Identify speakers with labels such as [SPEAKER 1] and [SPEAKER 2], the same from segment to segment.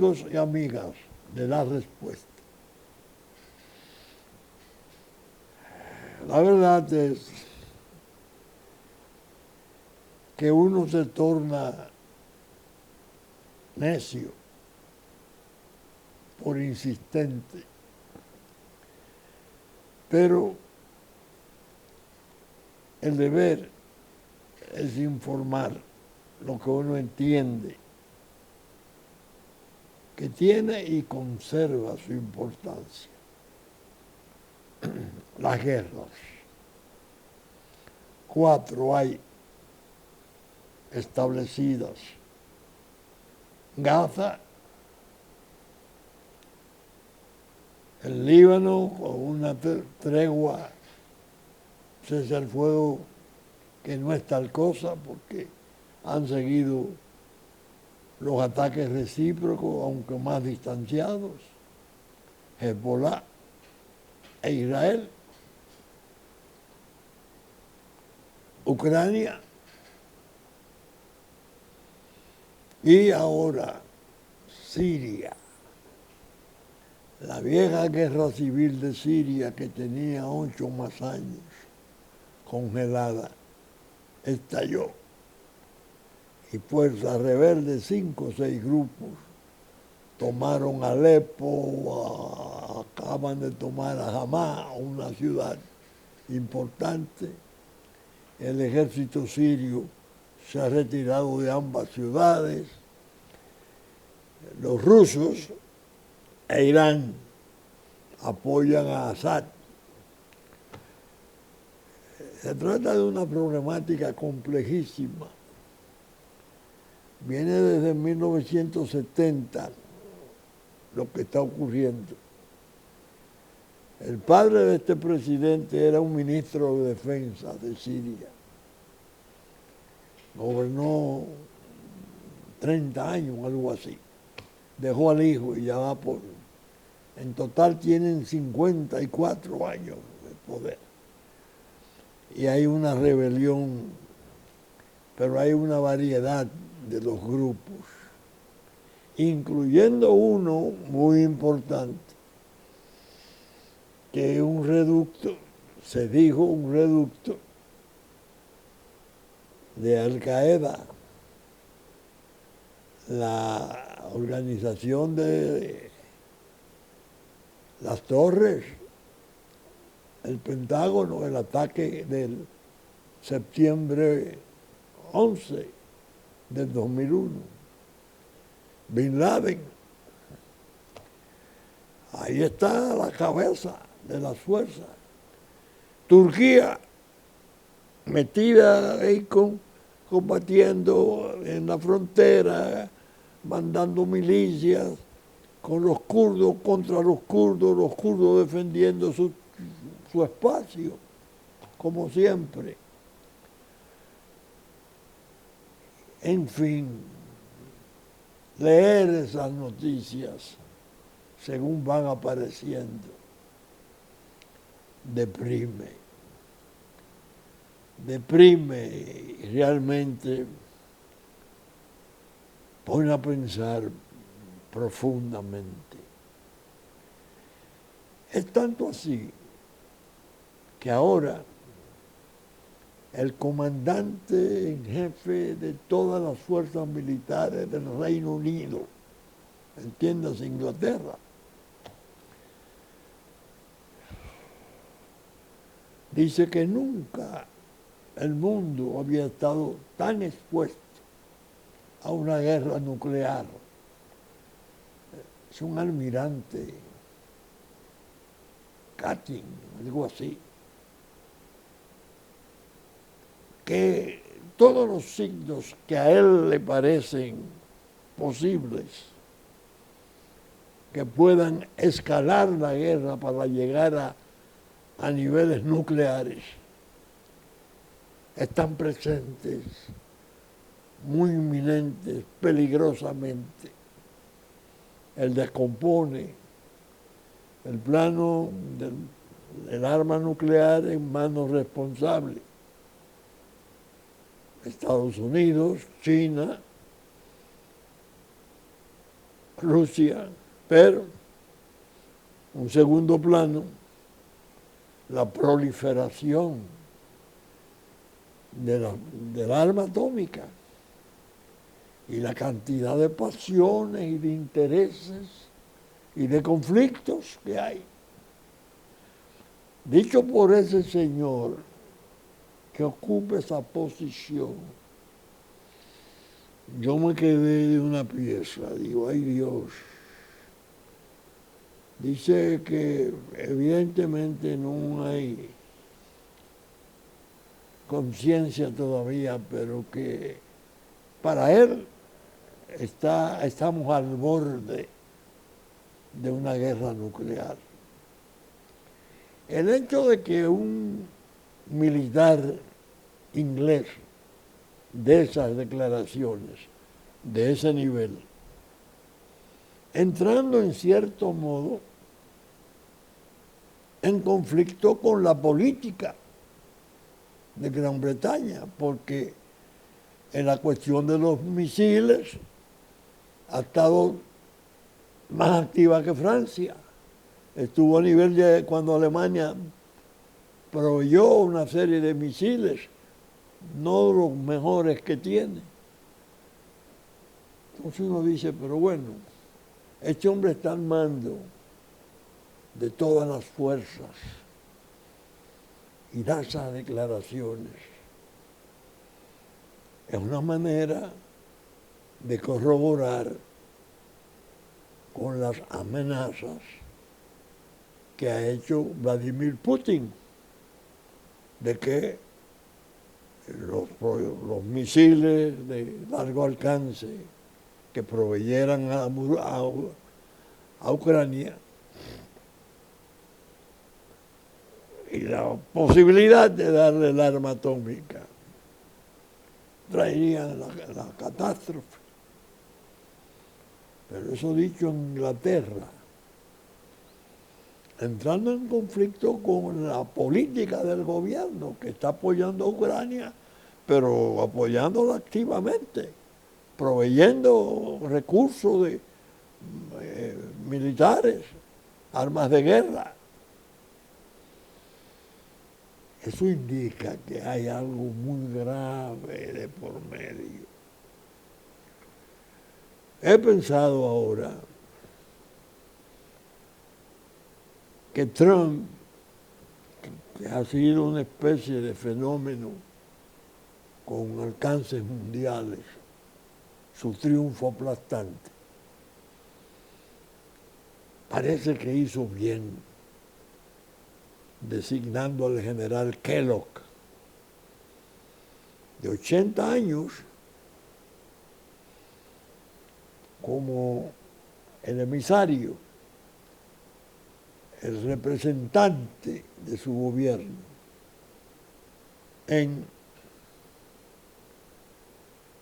[SPEAKER 1] amigos y amigas de la respuesta. La verdad es que uno se torna necio por insistente, pero el deber es informar lo que uno entiende que tiene y conserva su importancia. Las guerras. 4 hay establecidas. Gaza, el Líbano, con una tregua, cese al fuego que no es tal cosa porque han seguido los ataques recíprocos, aunque más distanciados, Hezbollah e Israel, Ucrania y ahora Siria. La vieja guerra civil de Siria, que tenía 8 más años congelada, estalló. Y fuerzas rebeldes, 5 o 6 grupos, tomaron Alepo, acaban de tomar a Hamá, una ciudad importante. El ejército sirio se ha retirado de ambas ciudades. Los rusos e Irán apoyan a Assad. Se trata de una problemática complejísima. Viene desde 1970 lo que está ocurriendo. El padre de este presidente era un ministro de defensa de Siria. Gobernó 30 años, algo así. Dejó al hijo y ya va por... En total tienen 54 años de poder. Y hay una rebelión, pero hay una variedad de los grupos, incluyendo uno muy importante, que es un reducto, se dijo un reducto de Al-Qaeda, la organización de las torres, el Pentágono, el ataque del septiembre 11 del 2001, Bin Laden. Ahí está la cabeza de las fuerzas. Turquía, metida ahí combatiendo en la frontera, mandando milicias con los kurdos contra los kurdos defendiendo su espacio, como siempre. En fin, leer esas noticias según van apareciendo deprime y realmente pone a pensar profundamente. Es tanto así que ahora el comandante en jefe de todas las fuerzas militares del Reino Unido, entiéndase Inglaterra, dice que nunca el mundo había estado tan expuesto a una guerra nuclear. Es un almirante, Katin, algo así, que todos los signos que a él le parecen posibles, que puedan escalar la guerra para llegar a niveles nucleares, están presentes, muy inminentes, peligrosamente. Él descompone el plano del arma nuclear en manos responsables. Estados Unidos, China, Rusia, pero un segundo plano, la proliferación del arma atómica y la cantidad de pasiones y de intereses y de conflictos que hay. Dicho por ese señor que ocupa esa posición, yo me quedé de una pieza, digo, ay Dios. Dice que evidentemente no hay conciencia todavía, pero que para él estamos al borde de una guerra nuclear. El hecho de que un militar inglés de esas declaraciones, de ese nivel, entrando en cierto modo en conflicto con la política de Gran Bretaña, porque en la cuestión de los misiles ha estado más activa que Francia. Estuvo a nivel de cuando Alemania proveyó una serie de misiles, no los mejores que tiene. Entonces uno dice, pero bueno, este hombre está al mando de todas las fuerzas y da esas declaraciones. Es una manera de corroborar con las amenazas que ha hecho Vladimir Putin de que los misiles de largo alcance que proveyeran a Ucrania y la posibilidad de darle el arma atómica traerían la catástrofe. Pero eso dicho en Inglaterra, entrando en conflicto con la política del gobierno que está apoyando a Ucrania, pero apoyándola activamente, proveyendo recursos militares, armas de guerra. Eso indica que hay algo muy grave de por medio. He pensado ahora que Trump, que ha sido una especie de fenómeno con alcances mundiales, su triunfo aplastante, parece que hizo bien designando al general Kellogg, de 80 años, como el emisario, el representante de su gobierno en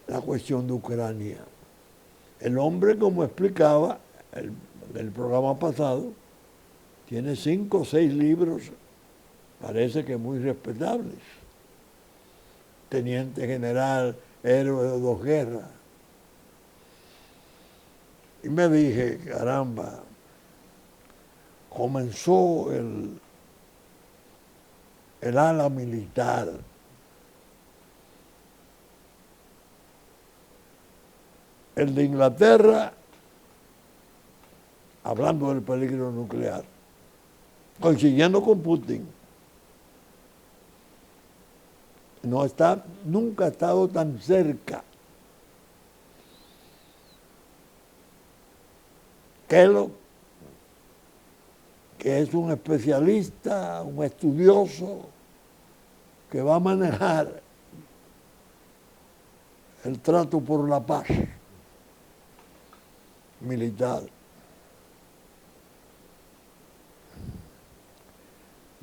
[SPEAKER 1] la cuestión de Ucrania. El hombre, como explicaba en el programa pasado, tiene 5 o 6 libros, parece que muy respetables. Teniente general, héroe de 2 guerras. Y me dije, caramba, comenzó el ala militar el de Inglaterra, hablando del peligro nuclear, coincidiendo con Putin. Nunca ha estado tan cerca. Kellogg, que es un especialista, un estudioso, que va a manejar el trato por la paz militar.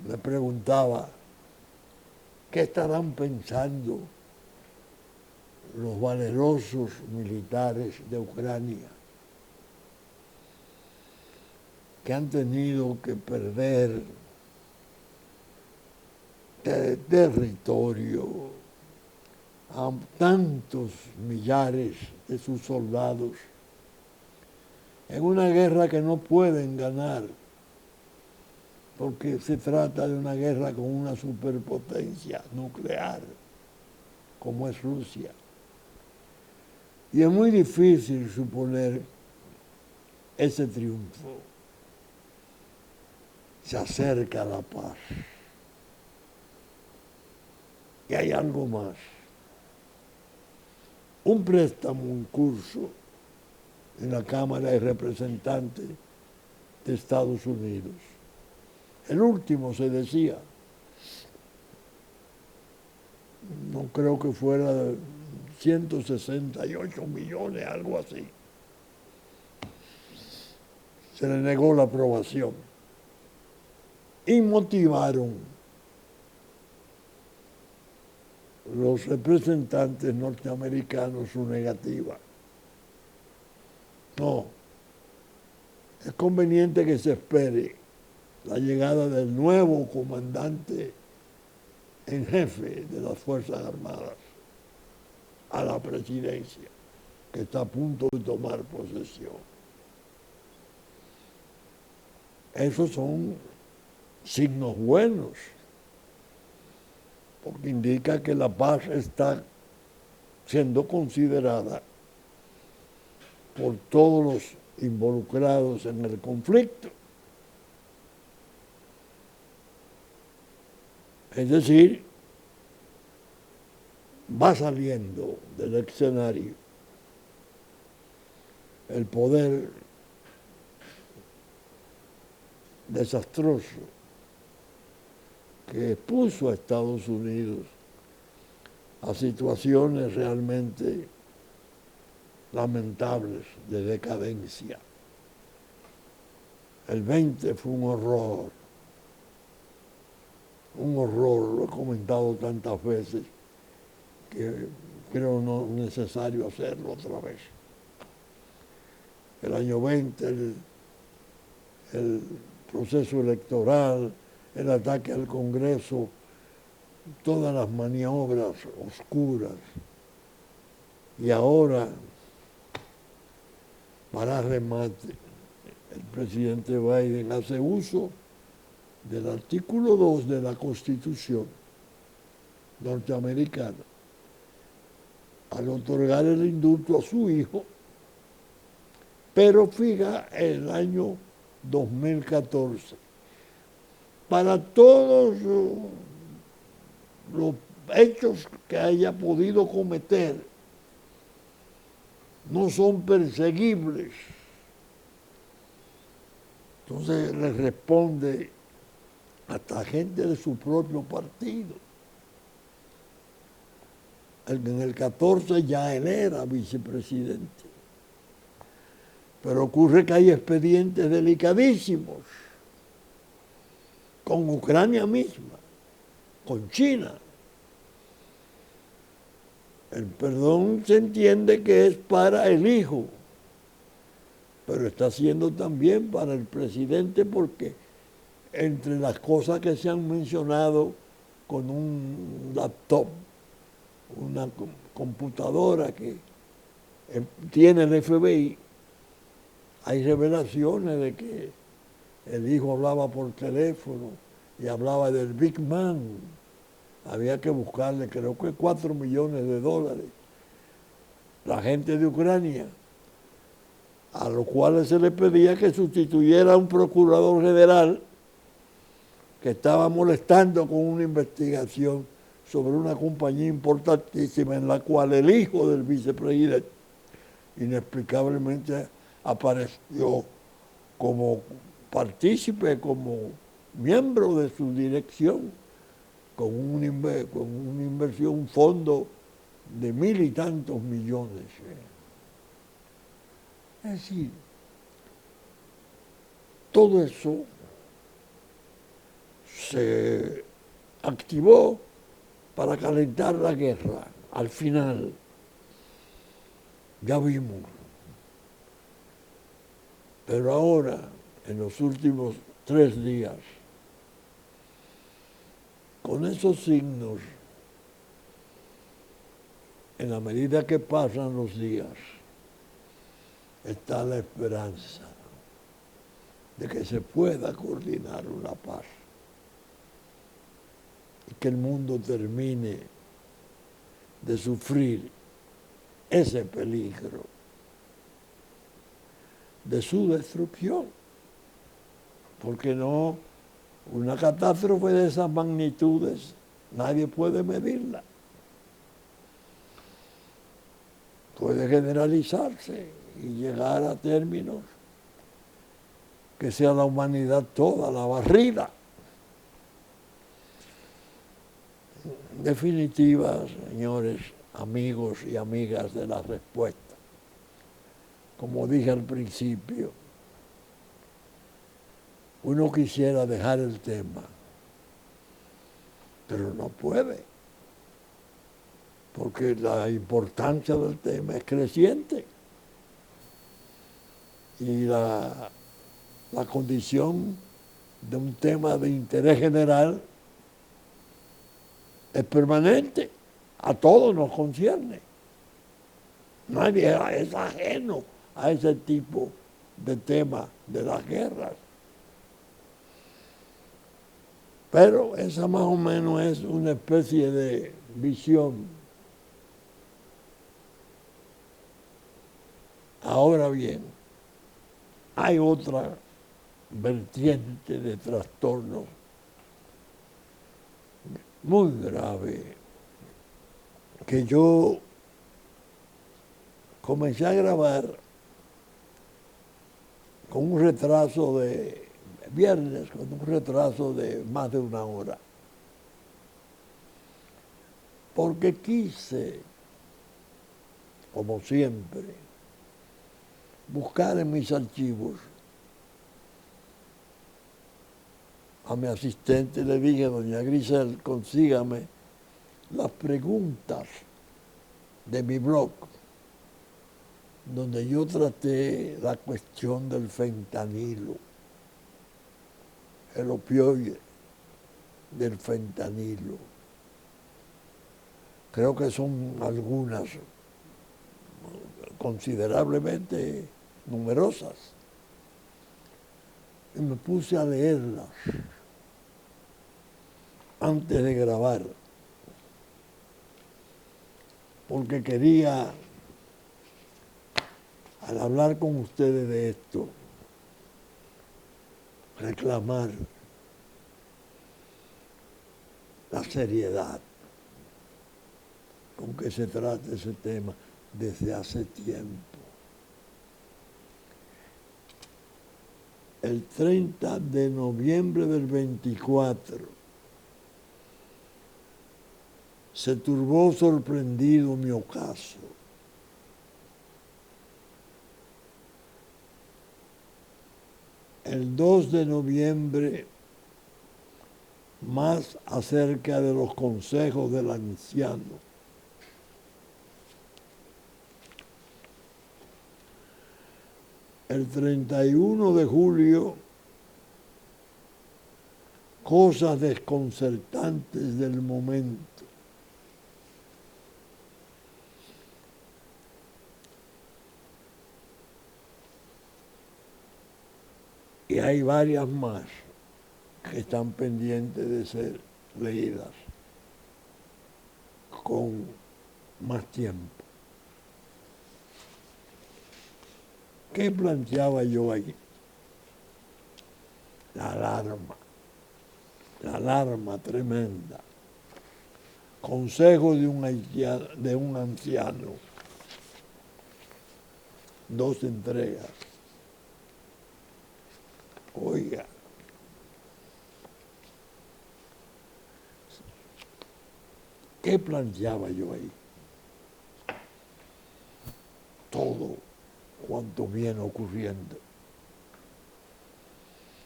[SPEAKER 1] Me preguntaba, ¿qué estarán pensando los valerosos militares de Ucrania que han tenido que perder territorio a tantos millares de sus soldados en una guerra que no pueden ganar, porque se trata de una guerra con una superpotencia nuclear, como es Rusia. Y es muy difícil suponer ese triunfo. Se acerca la paz. Y hay algo más. Un préstamo en curso en la Cámara de Representantes de Estados Unidos. El último se decía, no creo que fuera de 168 millones, algo así. Se le negó la aprobación y motivaron los representantes norteamericanos su negativa. No, es conveniente que se espere la llegada del nuevo comandante en jefe de las Fuerzas Armadas a la presidencia, que está a punto de tomar posesión. Esos son signos buenos, porque indica que la paz está siendo considerada por todos los involucrados en el conflicto. Es decir, va saliendo del escenario el poder desastroso que expuso a Estados Unidos a situaciones realmente lamentables de decadencia. El 20 fue un horror, lo he comentado tantas veces que creo no necesario hacerlo otra vez. El año 20, el proceso electoral, el ataque al Congreso, todas las maniobras oscuras. Y ahora, para remate, el presidente Biden hace uso del artículo 2 de la Constitución norteamericana al otorgar el indulto a su hijo, pero fija el año 2014 para todos los hechos que haya podido cometer. No son perseguibles. Entonces le responde hasta gente de su propio partido. En el 14 ya él era vicepresidente. Pero ocurre que hay expedientes delicadísimos con Ucrania misma, con China. El perdón se entiende que es para el hijo, pero está siendo también para el presidente, porque entre las cosas que se han mencionado con un laptop, una computadora que tiene el FBI, hay revelaciones de que el hijo hablaba por teléfono y hablaba del Big Man. Había que buscarle, creo que $4 millones. La gente de Ucrania, a los cuales se le pedía que sustituyera a un procurador general que estaba molestando con una investigación sobre una compañía importantísima en la cual el hijo del vicepresidente inexplicablemente apareció como partícipe, como miembro de su dirección, con una inversión, un fondo de 1.000 y tantos millones. Es decir, todo eso se activó para calentar la guerra. Al final, ya vimos. Pero ahora, en los últimos 3 días, con esos signos, en la medida que pasan los días, está la esperanza de que se pueda coordinar una paz y que el mundo termine de sufrir ese peligro de su destrucción, porque no, una catástrofe de esas magnitudes nadie puede medirla, puede generalizarse y llegar a términos que sea la humanidad toda la barrida. En definitiva, señores, amigos y amigas de la respuesta, como dije al principio, uno quisiera dejar el tema, pero no puede, porque la importancia del tema es creciente y la condición de un tema de interés general es permanente, a todos nos concierne. Nadie es ajeno a ese tipo de tema de las guerras. Pero esa más o menos es una especie de visión. Ahora bien, hay otra vertiente de trastornos muy grave que yo comencé a grabar con un retraso de viernes, con un retraso de más de una hora, porque quise, como siempre, buscar en mis archivos. A mi asistente le dije, doña Grisel, consígame las preguntas de mi blog, donde yo traté la cuestión del fentanilo, el opioide del fentanilo. Creo que son algunas considerablemente numerosas. Y me puse a leerlas antes de grabar, porque quería, al hablar con ustedes de esto, reclamar la seriedad con que se trata ese tema desde hace tiempo. El 30 de noviembre del 24 se turbó sorprendido mi ocaso. El 2 de noviembre, más acerca de los consejos del anciano. El 31 de julio, cosas desconcertantes del momento. Y hay varias más que están pendientes de ser leídas con más tiempo. ¿Qué planteaba yo allí? La alarma tremenda. Consejo de un anciano. 2 entregas. Oiga, ¿qué planteaba yo ahí? Todo cuanto viene ocurriendo.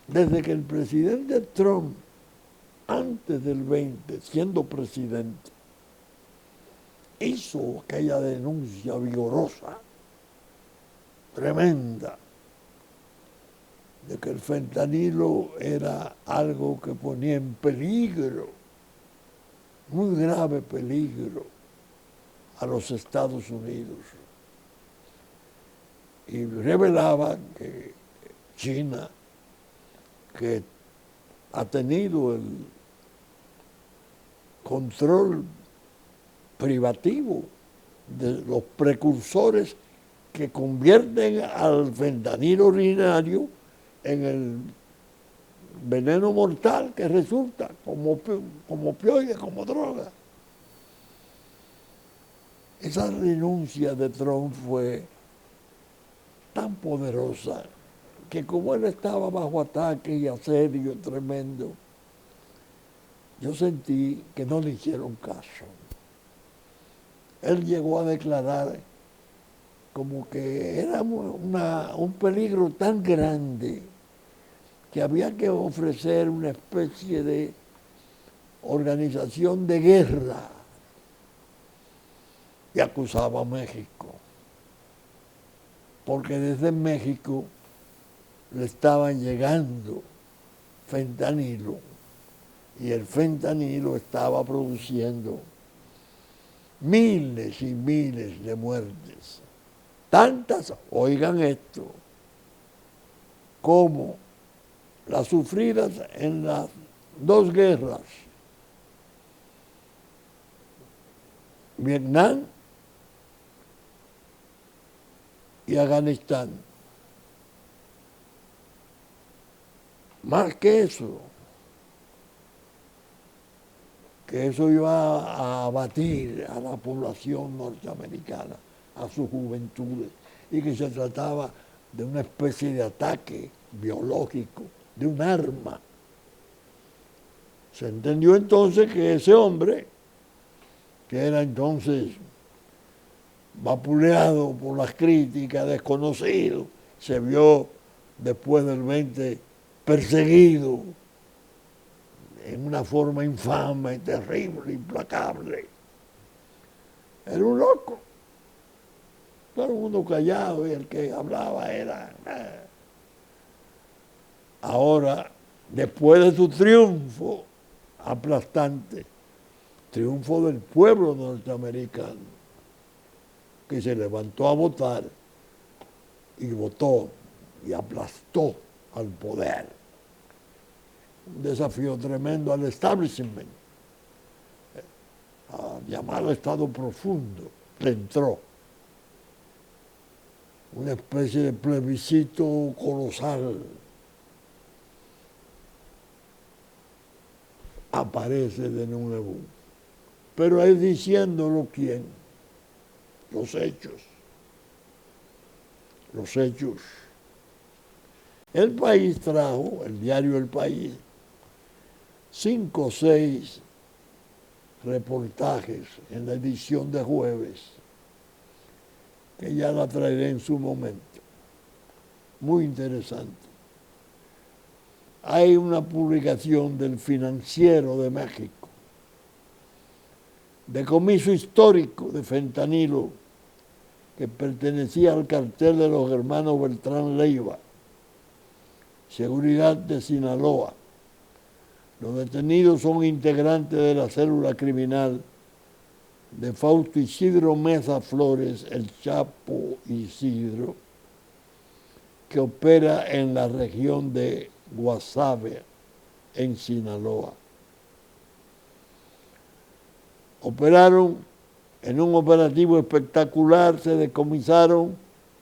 [SPEAKER 1] Desde que el presidente Trump, antes del 20, siendo presidente, hizo aquella denuncia vigorosa, tremenda, de que el fentanilo era algo que ponía en peligro, muy grave peligro, a los Estados Unidos. y revelaba que China, que ha tenido el control privativo de los precursores que convierten al fentanilo ordinario en el veneno mortal que resulta como opioide, como droga. Esa renuncia de Trump fue tan poderosa que como él estaba bajo ataque y asedio tremendo, yo sentí que no le hicieron caso. Él llegó a declarar como que era un peligro tan grande que había que ofrecer una especie de organización de guerra, y acusaba a México, porque desde México le estaban llegando fentanilo y el fentanilo estaba produciendo miles y miles de muertes. Tantas, oigan esto, como las sufridas en las dos guerras, Vietnam y Afganistán. Más que eso iba a abatir a la población norteamericana, a sus juventudes, y que se trataba de una especie de ataque biológico, de un arma. Se entendió entonces que ese hombre, que era entonces vapuleado por las críticas, desconocido, se vio después del 20 perseguido en una forma infame, terrible, implacable. Era un loco. Todo el mundo callado y el que hablaba era... Ahora, después de su triunfo aplastante, triunfo del pueblo norteamericano, que se levantó a votar y votó y aplastó al poder. Un desafío tremendo al establishment, llamado Estado profundo, le entró. Una especie de plebiscito colosal. Aparece de nuevo. Pero es diciéndolo quién. Los hechos. Los hechos. El País trajo, el diario El País, 5 o 6 reportajes en la edición de jueves, que ya la traeré en su momento. Muy interesante. Hay una publicación del Financiero de México, decomiso histórico de fentanilo que pertenecía al cartel de los hermanos Beltrán Leiva, Seguridad de Sinaloa. Los detenidos son integrantes de la célula criminal de Fausto Isidro Meza Flores, el Chapo Isidro, que opera en la región de Guasave, en Sinaloa. Operaron en un operativo espectacular, se decomisaron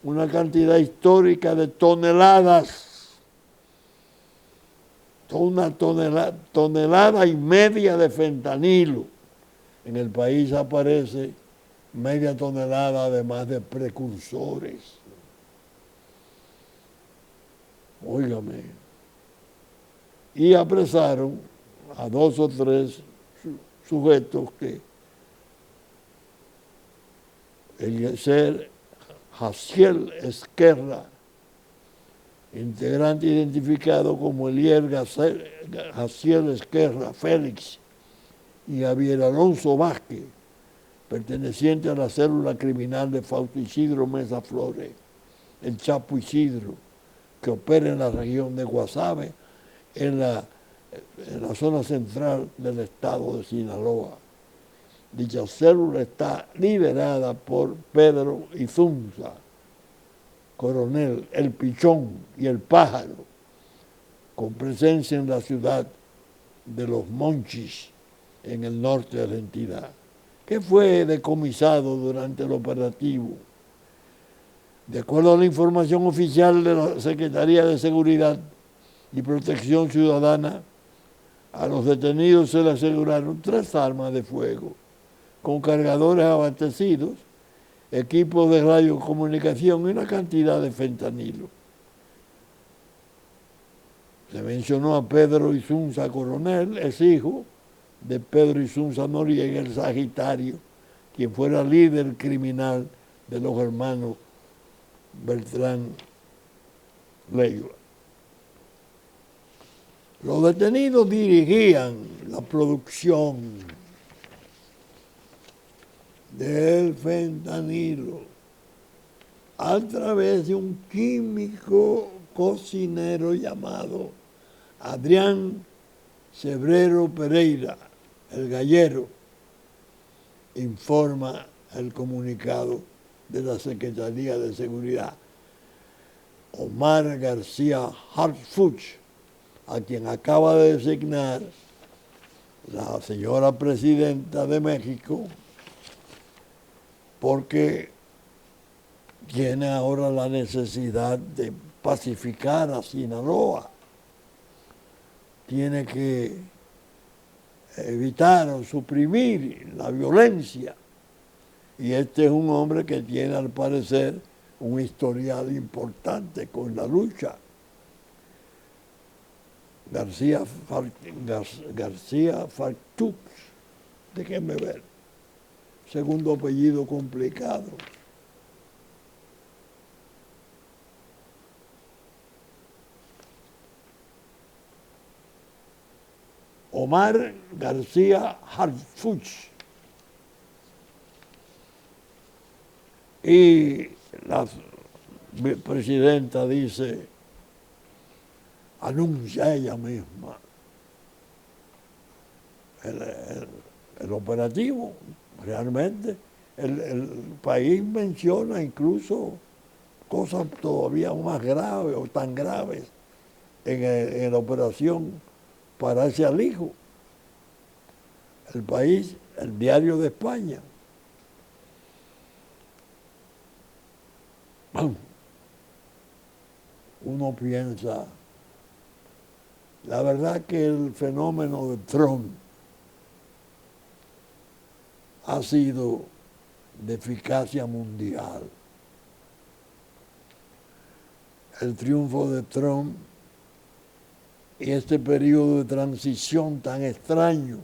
[SPEAKER 1] una cantidad histórica de toneladas, una tonelada y media de fentanilo. En el país aparece media tonelada además de precursores. Óigame. Y apresaron a 2 o 3 sujetos que Eliezer Jaciel Esquerra, integrante identificado como Eliezer Jaciel Esquerra Félix, y Javier Alonso Vázquez, perteneciente a la célula criminal de Fausto Isidro Meza Flores, el Chapo Isidro, que opera en la región de Guasave, en la zona central del estado de Sinaloa. Dicha célula está liderada por Pedro Izunza. Coronel, El Pichón y El Pájaro, con presencia en la ciudad de Los Monchis, en el norte de la entidad, que fue decomisado durante el operativo. De acuerdo a la información oficial de la Secretaría de Seguridad y Protección Ciudadana, a los detenidos se les aseguraron 3 armas de fuego, con cargadores abastecidos, equipos de radiocomunicación y una cantidad de fentanilo. Se mencionó a Pedro Isunza Coronel, es hijo de Pedro Isunza Noriega, el Sagitario, quien fuera líder criminal de los hermanos Beltrán Leiva. Los detenidos dirigían la producción del fentanilo a través de un químico cocinero llamado Adrián Cebrero Pereira, el gallero, informa el comunicado de la Secretaría de Seguridad. Omar García Harfuch, a quien acaba de designar la señora presidenta de México, porque tiene ahora la necesidad de pacificar a Sinaloa. Tiene que evitar o suprimir la violencia. Y este es un hombre que tiene, al parecer, un historial importante con la lucha. García Fartux, déjenme ver, segundo apellido complicado. Omar García Harfuch. Y la presidenta dice, anuncia ella misma el operativo. Realmente el país menciona incluso cosas todavía más graves o tan graves en la operación Pararse al Hijo. El país, el Diario de España. Uno piensa, la verdad que el fenómeno de Trump ha sido de eficacia mundial. El triunfo de Trump y este periodo de transición tan extraño,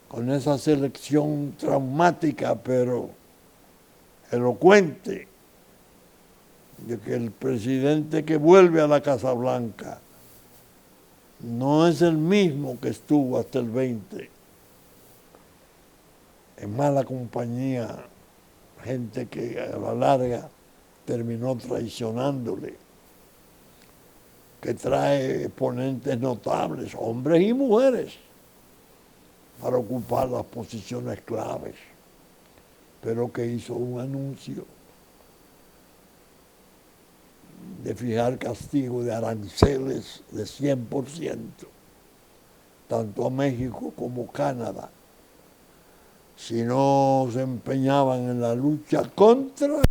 [SPEAKER 1] con esa selección traumática pero elocuente, de que el presidente que vuelve a la Casa Blanca no es el mismo que estuvo hasta el 20, en mala compañía, gente que a la larga terminó traicionándole, que trae exponentes notables, hombres y mujeres, para ocupar las posiciones claves, pero que hizo un anuncio de fijar castigo de aranceles de 100%, tanto a México como Canadá, si no se empeñaban en la lucha contra el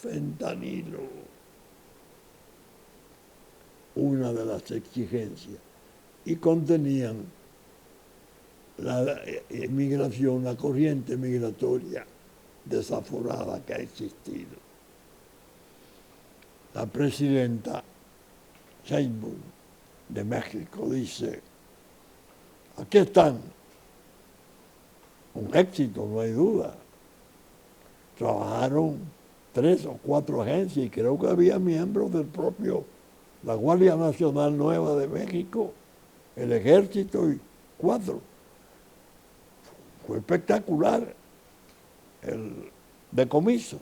[SPEAKER 1] fentanilo, una de las exigencias, y contenían la inmigración, la corriente migratoria desaforada que ha existido. La presidenta Sheinbaum de México dice, aquí están, un éxito, no hay duda. Trabajaron 3 o 4 agencias y creo que había miembros del propio, la Guardia Nacional Nueva de México, el Ejército y 4. Fue espectacular el decomiso.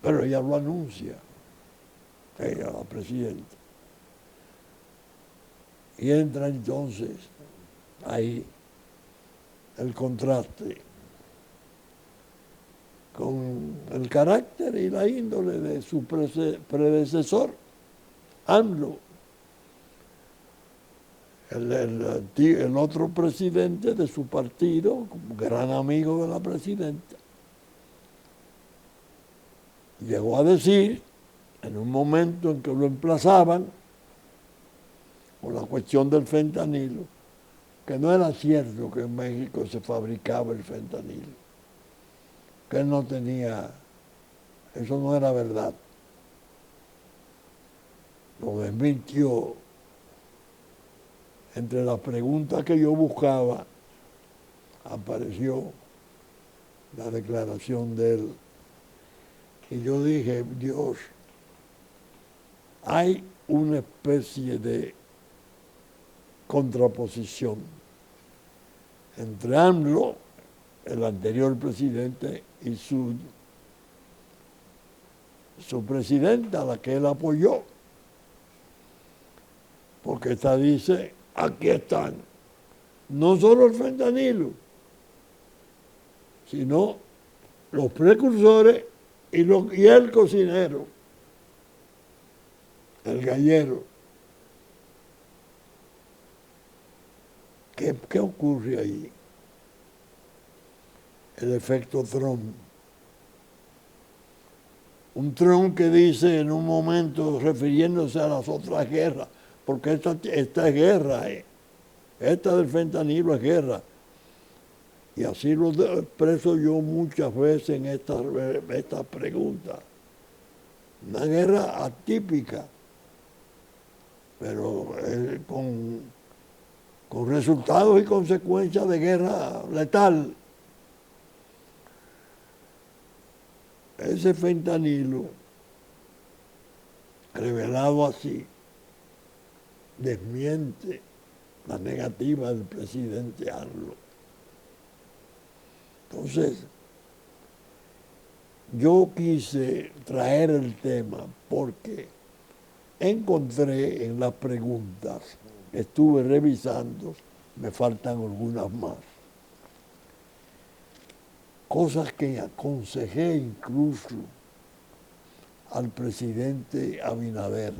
[SPEAKER 1] Pero ella lo anuncia, ella, la presidenta. Y entra entonces ahí el contraste con el carácter y la índole de su predecesor, AMLO, el otro presidente de su partido, gran amigo de la presidenta. Llegó a decir, en un momento en que lo emplazaban, con la cuestión del fentanilo, que no era cierto que en México se fabricaba el fentanilo, que él no tenía, eso no era verdad. Lo desmintió. Entre las preguntas que yo buscaba, apareció la declaración de él. Y yo dije, Dios, hay una especie de contraposición entre AMLO, el anterior presidente, y su presidenta, a la que él apoyó. Porque esta dice, aquí están, no solo el fentanilo, sino los precursores y el cocinero, el gallero. ¿Qué ocurre ahí? El efecto Trump. Un Trump que dice en un momento, refiriéndose a las otras guerras, porque esta es guerra, esta del fentanilo es guerra. Y así lo expreso yo muchas veces en estas preguntas. Una guerra atípica, pero con resultados y consecuencias de guerra letal. Ese fentanilo, revelado así, desmiente la negativa del presidente AMLO. Entonces, yo quise traer el tema porque encontré en las preguntas que estuve revisando, me faltan algunas más, cosas que aconsejé incluso al presidente Abinader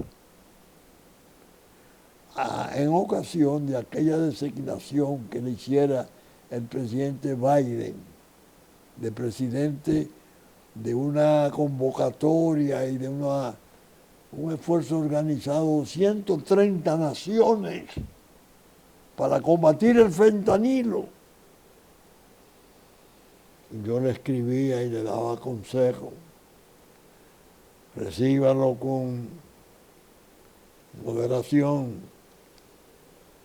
[SPEAKER 1] en ocasión de aquella designación que le hiciera el presidente Biden, de presidente de una convocatoria y de un esfuerzo organizado de 130 naciones para combatir el fentanilo. Yo le escribía y le daba consejo. Recíbalo con moderación,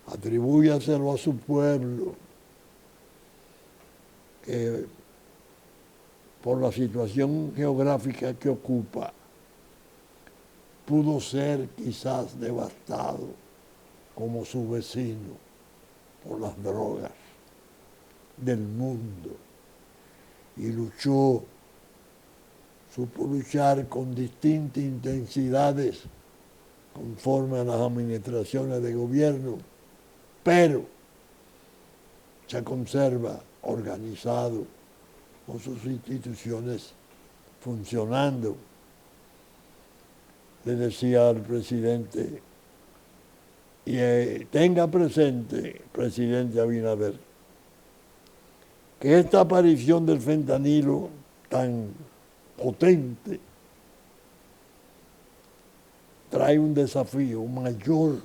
[SPEAKER 1] atribúyaselo a su pueblo, que por la situación geográfica que ocupa, pudo ser quizás devastado como su vecino por las drogas del mundo, y supo luchar con distintas intensidades conforme a las administraciones de gobierno, pero se conserva organizado con sus instituciones funcionando. Le decía al presidente, y tenga presente, presidente Abinader, que esta aparición del fentanilo tan potente trae un desafío mayor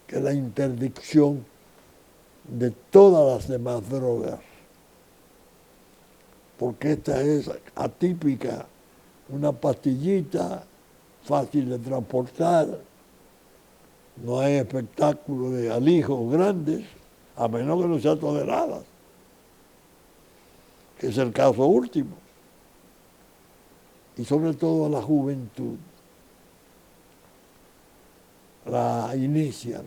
[SPEAKER 1] que la interdicción de todas las demás drogas, porque esta es atípica, una pastillita fácil de transportar, no hay espectáculo de alijos grandes, a menos que no sean toneladas, que es el caso último, y sobre todo a la juventud la inician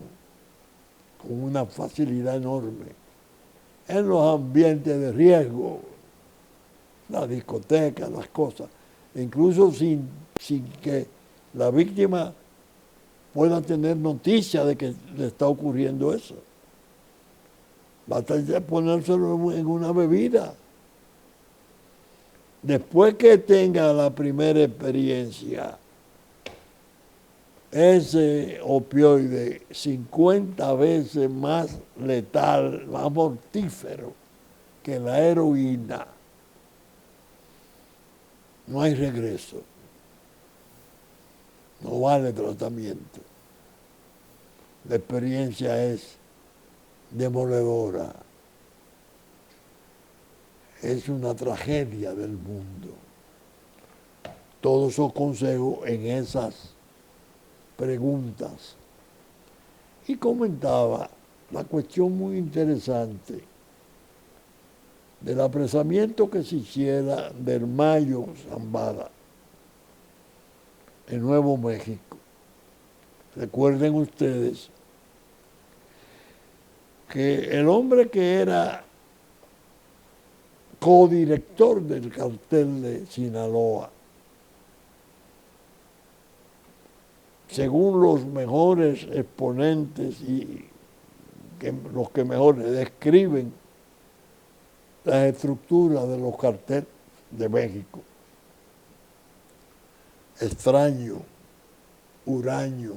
[SPEAKER 1] con una facilidad enorme en los ambientes de riesgo, la discoteca, las cosas, incluso sin que la víctima pueda tener noticia de que le está ocurriendo eso. Basta ya ponérselo en una bebida después que tenga la primera experiencia, ese opioide 50 veces más letal, más mortífero que la heroína, no hay regreso, no vale tratamiento. La experiencia es demoledora, es una tragedia del mundo. Todos esos consejos en esas preguntas. Y comentaba la cuestión muy interesante del apresamiento que se hiciera del Mayo Zambada en Nuevo México. Recuerden ustedes que el hombre que era codirector del cartel de Sinaloa, según los mejores exponentes y los que mejor describen las estructuras de los carteles de México, extraño, huraño,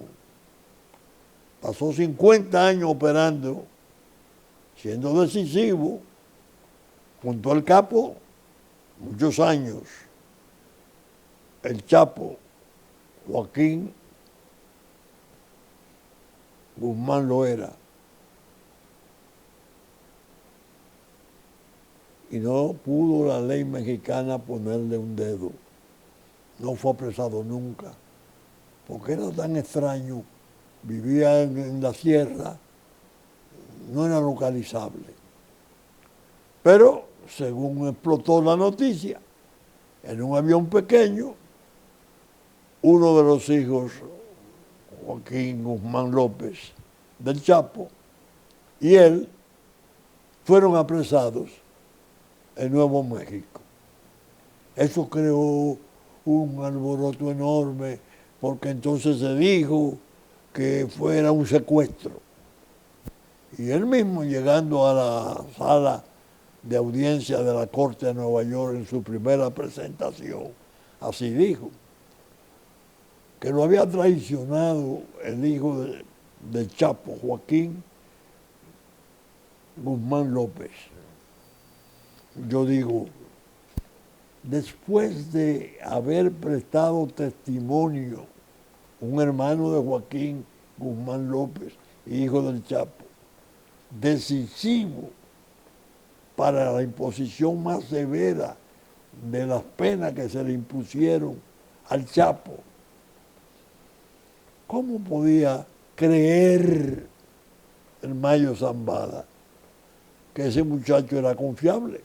[SPEAKER 1] pasó 50 años operando, siendo decisivo, junto al Capo, muchos años, el Chapo, Joaquín Guzmán lo era. Y no pudo la ley mexicana ponerle un dedo. No fue apresado nunca, porque era tan extraño, vivía en la sierra, no era localizable. Pero, según explotó la noticia, en un avión pequeño, uno de los hijos, Joaquín Guzmán López, del Chapo, y él fueron apresados en Nuevo México. Eso creó un alboroto enorme, porque entonces se dijo que fuera un secuestro. Y él mismo, llegando a la sala de audiencia de la Corte de Nueva York en su primera presentación, así dijo, que lo había traicionado el hijo del Chapo, Joaquín Guzmán López. Yo digo, después de haber prestado testimonio un hermano de Joaquín Guzmán López, hijo del Chapo, decisivo para la imposición más severa de las penas que se le impusieron al Chapo, ¿cómo podía creer el Mayo Zambada que ese muchacho era confiable?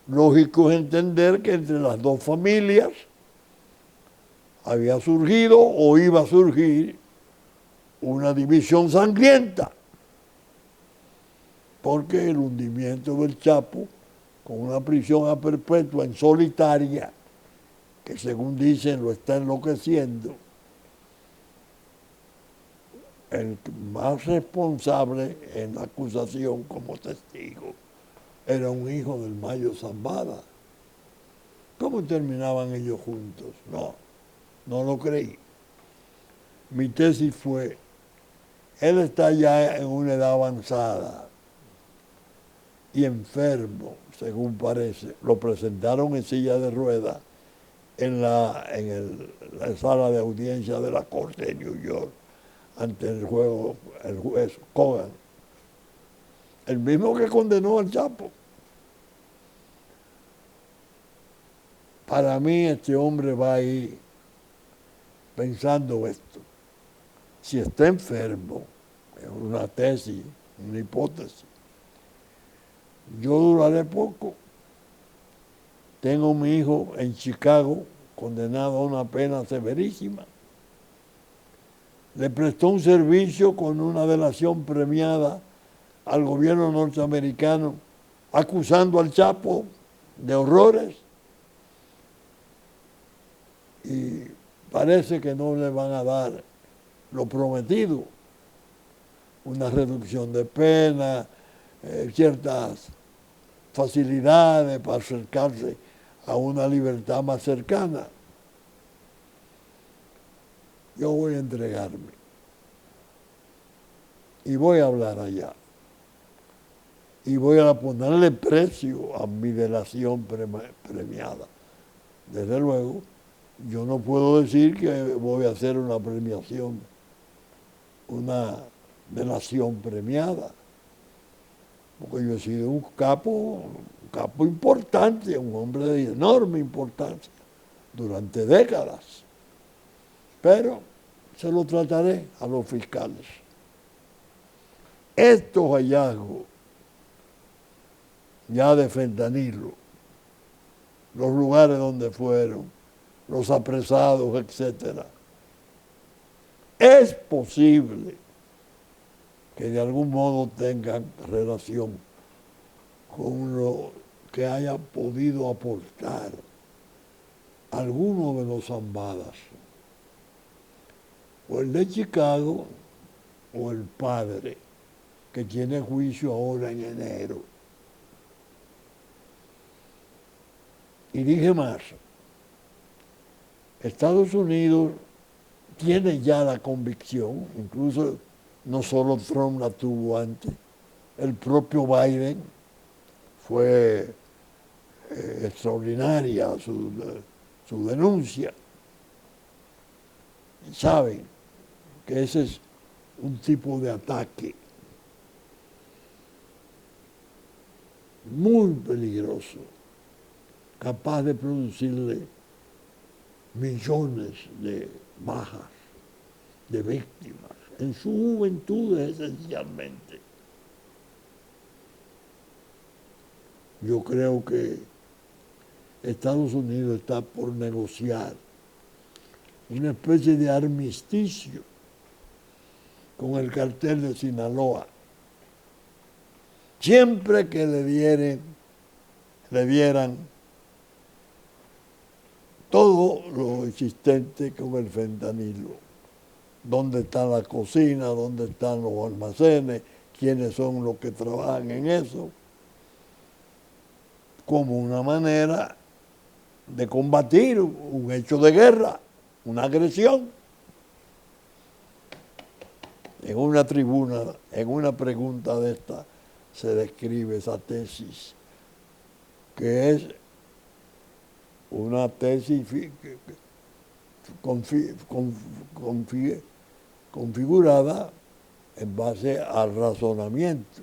[SPEAKER 1] Lógico es entender que entre las dos familias había surgido o iba a surgir una división sangrienta, porque el hundimiento del Chapo, con una prisión a perpetua en solitaria, que según dicen lo está enloqueciendo, el más responsable en la acusación como testigo era un hijo del Mayo Zambada. ¿Cómo terminaban ellos juntos? No lo creí. Mi tesis fue, él está ya en una edad avanzada y enfermo, según parece. Lo presentaron en silla de ruedas en la sala de audiencia de la Corte de New York ante el juez Kogan, el mismo que condenó al Chapo. Para mí este hombre va a ir pensando esto. Si está enfermo, es una tesis, una hipótesis, yo duraré poco. Tengo mi hijo en Chicago, condenado a una pena severísima. Le prestó un servicio con una delación premiada al gobierno norteamericano, acusando al Chapo de horrores. Y parece que no le van a dar lo prometido, una reducción de pena, ciertas facilidades para acercarse a una libertad más cercana. Yo voy a entregarme y voy a hablar allá y voy a ponerle precio a mi delación premiada. Desde luego, yo no puedo decir que voy a hacer una premiación, una delación premiada, porque yo he sido un capo importante, un hombre de enorme importancia durante décadas, pero se lo trataré a los fiscales. Estos hallazgos ya de fentanilo, los lugares donde fueron, los apresados, etcétera, es posible que de algún modo tengan relación con lo que haya podido aportar alguno de los zambadas, o el de Chicago, o el padre, que tiene juicio ahora en enero. Y dije más, Estados Unidos tiene ya la convicción, incluso no solo Trump la tuvo antes, el propio Biden fue extraordinaria su denuncia. Saben que ese es un tipo de ataque muy peligroso, capaz de producirle millones de bajas, de víctimas, en su juventud esencialmente. Yo creo que Estados Unidos está por negociar una especie de armisticio con el cartel de Sinaloa, siempre que le dieran todo lo existente con el fentanilo. ¿Dónde está la cocina? ¿Dónde están los almacenes? ¿Quiénes son los que trabajan en eso? Como una manera de combatir un hecho de guerra, una agresión. En una tribuna, en una pregunta de esta, se describe esa tesis, que es una tesis configurada en base al razonamiento.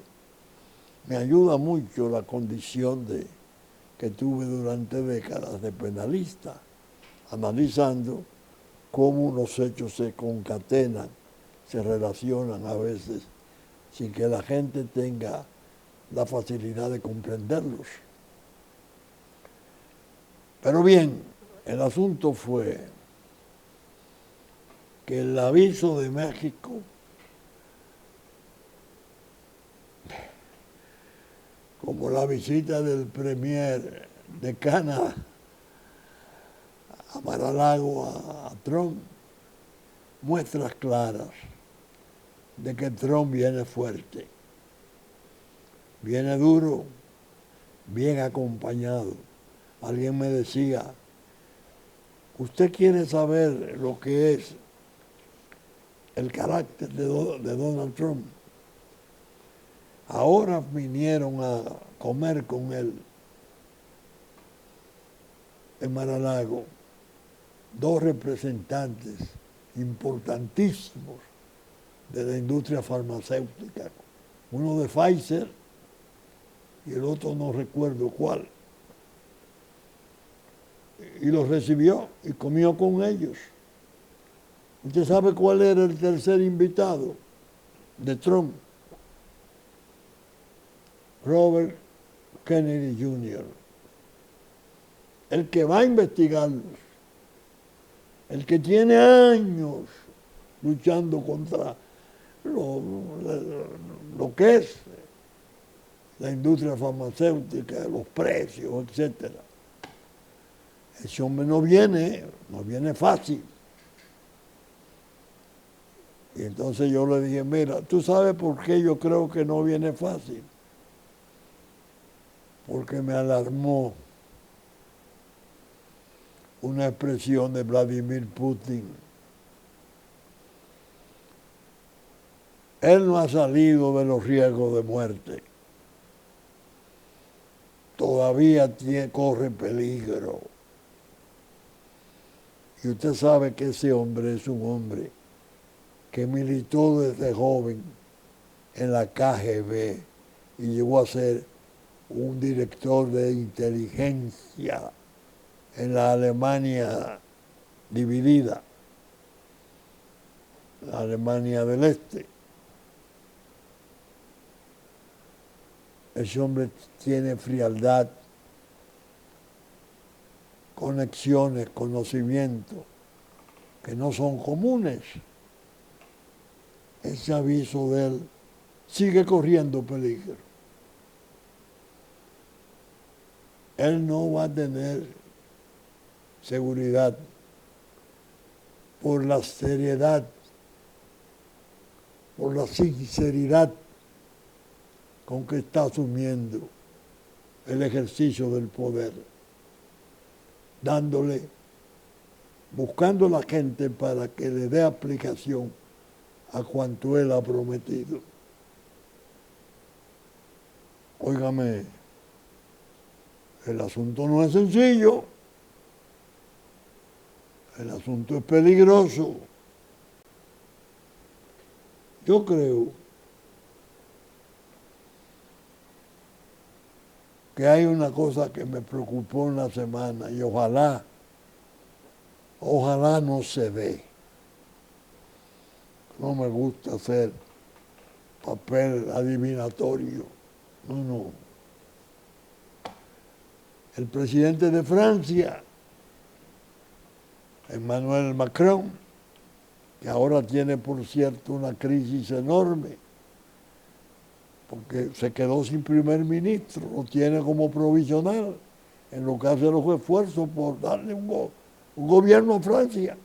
[SPEAKER 1] Me ayuda mucho la condición que tuve durante décadas de penalista, analizando cómo los hechos se concatenan, se relacionan a veces sin que la gente tenga la facilidad de comprenderlos. Pero bien, el asunto fue que el aviso de México como la visita del premier de Canadá a Mar-a-Lago a Trump, muestras claras de que Trump viene fuerte, viene duro, bien acompañado. Alguien me decía, ¿usted quiere saber lo que es el carácter de Donald Trump? Ahora vinieron a comer con él en Mar-a-Lago dos representantes importantísimos de la industria farmacéutica, uno de Pfizer y el otro no recuerdo cuál. Y los recibió y comió con ellos. ¿Usted sabe cuál era el tercer invitado de Trump? Robert Kennedy Jr., el que va a investigarlos, el que tiene años luchando contra lo que es la industria farmacéutica, los precios, etc. Ese hombre no viene fácil. Y entonces yo le dije, mira, ¿tú sabes por qué yo creo que no viene fácil? Porque me alarmó una expresión de Vladimir Putin. Él no ha salido de los riesgos de muerte. Todavía corre peligro. Y usted sabe que ese hombre es un hombre que militó desde joven en la KGB y llegó a ser un director de inteligencia en la Alemania dividida, la Alemania del Este. Ese hombre tiene frialdad, conexiones, conocimiento, que no son comunes. Ese aviso de él sigue corriendo peligro. Él no va a tener seguridad por la seriedad, por la sinceridad con que está asumiendo el ejercicio del poder, buscando a la gente para que le dé aplicación a cuanto él ha prometido. Óigame, el asunto no es sencillo, el asunto es peligroso. Yo creo que hay una cosa que me preocupó en la semana y ojalá no se dé. No me gusta hacer papel adivinatorio. No. El presidente de Francia, Emmanuel Macron, que ahora tiene, por cierto, una crisis enorme, porque se quedó sin primer ministro, lo tiene como provisional, en lo que hace los esfuerzos por darle un gobierno a Francia,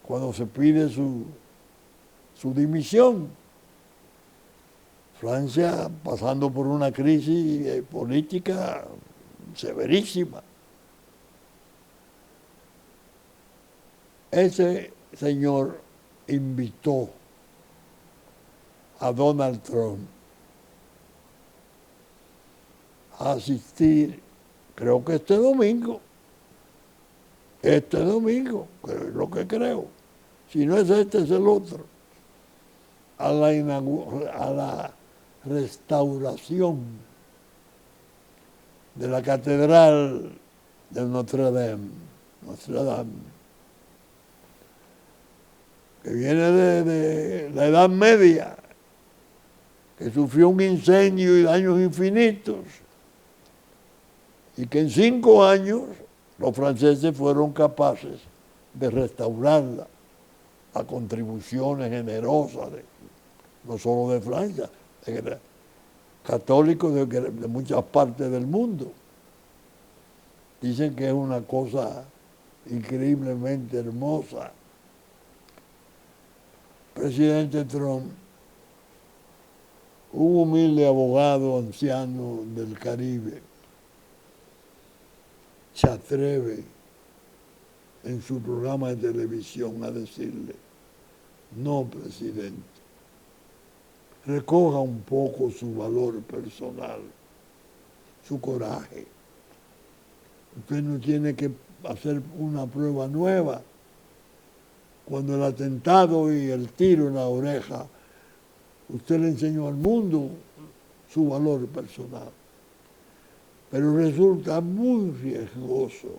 [SPEAKER 1] cuando se pide su dimisión. Francia pasando por una crisis política severísima. Ese señor invitó a Donald Trump a asistir, creo que este domingo, que es lo que creo, si no es este es el otro, a la restauración de la catedral de Notre Dame, que viene de la Edad Media, que sufrió un incendio y daños infinitos, y que en 5 años los franceses fueron capaces de restaurarla a contribuciones generosas, no solo de Francia, de católicos de muchas partes del mundo. Dicen que es una cosa increíblemente hermosa. Presidente Trump, un humilde abogado anciano del Caribe, se atreve en su programa de televisión a decirle: no, presidente, recoja un poco su valor personal, su coraje. Usted no tiene que hacer una prueba nueva. Cuando el atentado y el tiro en la oreja, usted le enseñó al mundo su valor personal. Pero resulta muy riesgoso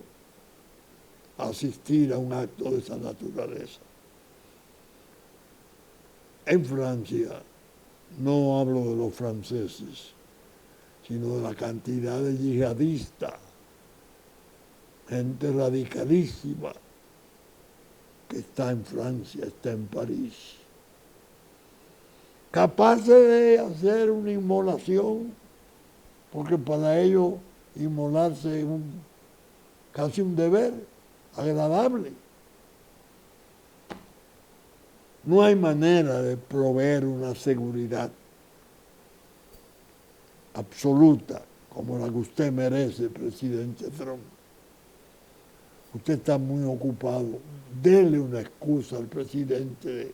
[SPEAKER 1] asistir a un acto de esa naturaleza. En Francia, no hablo de los franceses, sino de la cantidad de yihadistas, gente radicalísima que está en Francia, está en París, capaces de hacer una inmolación, porque para ellos inmolarse es casi un deber agradable. No hay manera de proveer una seguridad absoluta como la que usted merece, presidente Trump. usted está muy ocupado, dele una excusa al presidente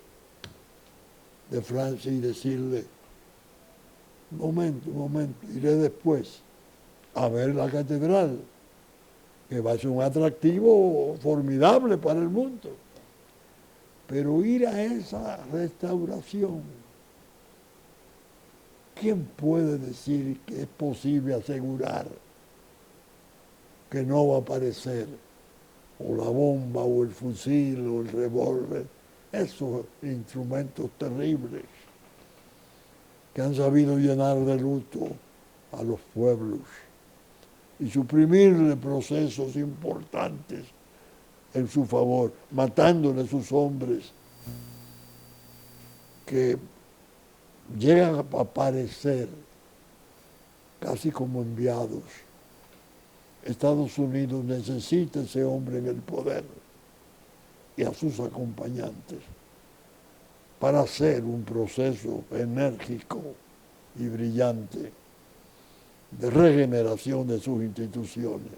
[SPEAKER 1] de Francia y decirle, un momento, iré después a ver la catedral, que va a ser un atractivo formidable para el mundo. Pero ir a esa restauración, ¿quién puede decir que es posible asegurar que no va a aparecer o la bomba o el fusil o el revólver, esos instrumentos terribles que han sabido llenar de luto a los pueblos y suprimirle procesos importantes en su favor, matándole a sus hombres que llegan a aparecer casi como enviados. Estados Unidos necesita ese hombre en el poder y a sus acompañantes para hacer un proceso enérgico y brillante de regeneración de sus instituciones.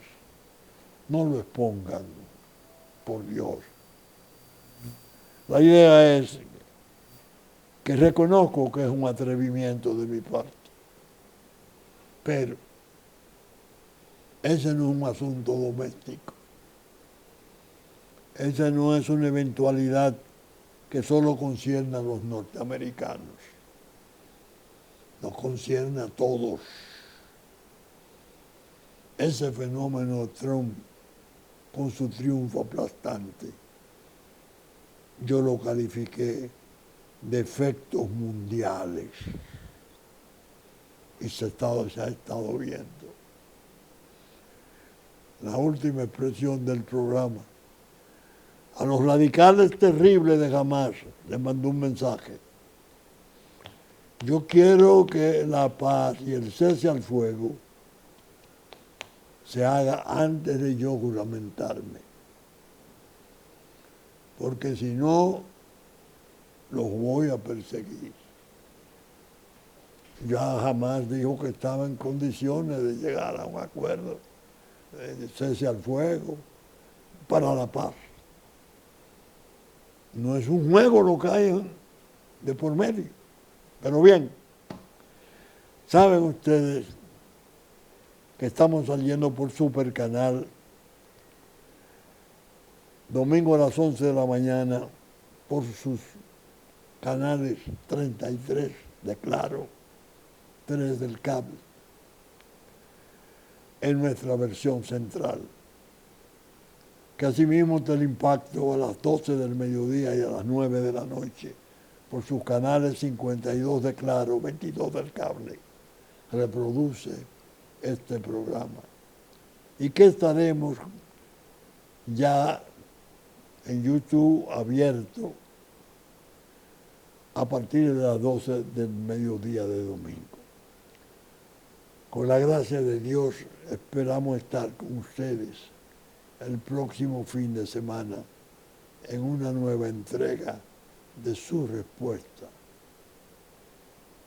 [SPEAKER 1] No lo expongan, por Dios. La idea es que reconozco que es un atrevimiento de mi parte, pero ese no es un asunto doméstico. Esa no es una eventualidad que solo concierne a los norteamericanos. Nos concierne a todos. Ese fenómeno de Trump, con su triunfo aplastante, yo lo califiqué de efectos mundiales. Y se ha estado viendo. La última expresión del programa. A los radicales terribles de Hamas les mandó un mensaje. Yo quiero que la paz y el cese al fuego se haga antes de yo juramentarme. Porque si no, los voy a perseguir. Ya Hamas dijo que estaba en condiciones de llegar a un acuerdo de cese al fuego para la paz. No es un juego lo que hay de por medio. Pero bien, saben ustedes que estamos saliendo por Supercanal domingo a las 11 de la mañana por sus canales 33 de Claro, 3 del cable, en nuestra versión central. Que asimismo Impacto a las 12 del mediodía y a las 9 de la noche, por sus canales 52 de Claro, 22 del cable, reproduce este programa. Y que estaremos ya en YouTube abierto a partir de las 12 del mediodía de domingo. Con la gracia de Dios esperamos estar con ustedes el próximo fin de semana en una nueva entrega de Su Respuesta,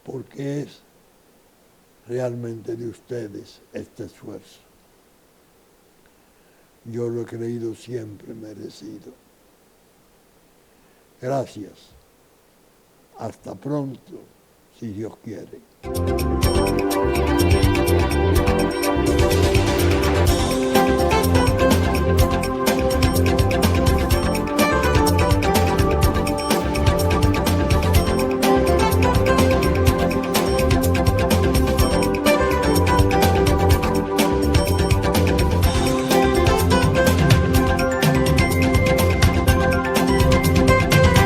[SPEAKER 1] porque es realmente de ustedes este esfuerzo. Yo lo he creído siempre merecido. Gracias. Hasta pronto, si Dios quiere.